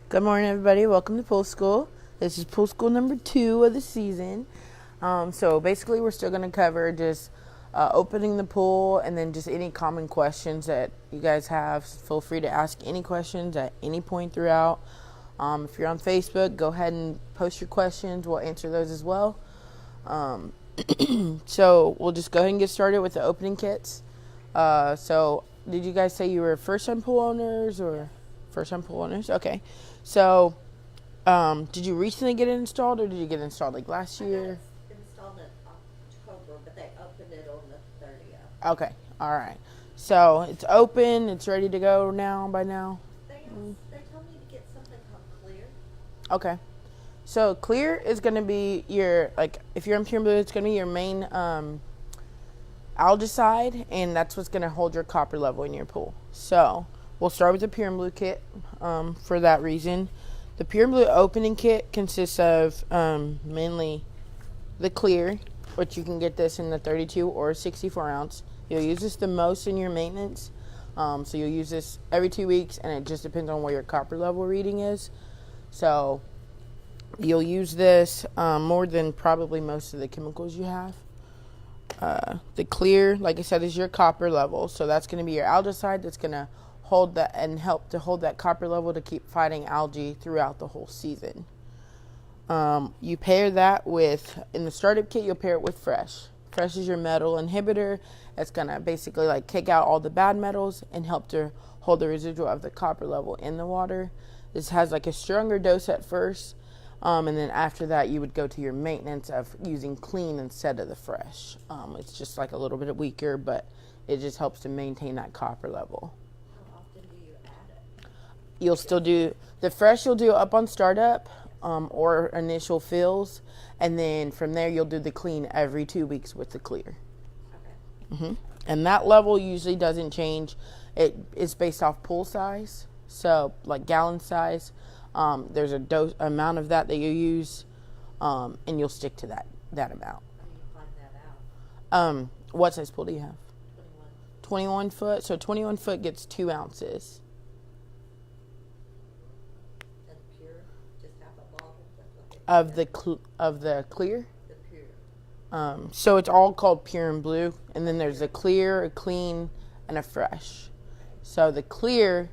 Good morning, everybody. Welcome to Pool School. This is Pool School number 2 of the season. So basically, we're still going to cover just opening the pool and then just any common questions that you guys have. Feel free to ask any questions at any point throughout. If you're on Facebook, go ahead and post your questions. We'll answer those as well. So we'll just go ahead and get started with the opening kits. So did you guys say you were first-time pool owners or first-time pool owners? Okay. So did you recently get it installed, or did you get it installed like last year? Installed in October, but they opened it on the 30th. Okay. All right. So it's open. It's ready to go now by now? They told me to get something called Clear. Okay. So Clear is going to be your, like, if you're in Pure Blue, it's going to be your main algicide, and that's what's going to hold your copper level in your pool. So we'll start with the Pure Blue kit for that reason. The Pure Blue opening kit consists of mainly the Clear, which you can get this in the 32 or 64 ounce. You'll use this the most in your maintenance. So you'll use this every 2 weeks, and it just depends on where your copper level reading is. So you'll use this more than probably most of the chemicals you have. The Clear, like I said, is your copper level. So that's going to be your algicide that's going to hold that and help to hold that copper level to keep fighting algae throughout the whole season. You pair that with, in the startup kit, you'll pair it with Fresh. Fresh is your metal inhibitor. It's going to basically like kick out all the bad metals and help to hold the residual of the copper level in the water. This has like a stronger dose at first. And then after that, you would go to your maintenance of using Clean instead of the Fresh. It's just like a little bit weaker, but it just helps to maintain that copper level. How often do you add it? You'll still do the Fresh, you'll do up on startup or initial fills, and then from there you'll do the Clean every 2 weeks with the Clear. Okay. And that level usually doesn't change. It is based off pool size, so like gallon size. There's a dose amount of that you use, and you'll stick to that amount. How do you find that out? What size pool do you have? 21. 21 foot. So 21 foot gets 2 ounces. And Pure, just half a bottle. Of the Clear. The Pure. So it's all called Pure and Blue, and then there's a Clear, a Clean, and a Fresh. So the Clear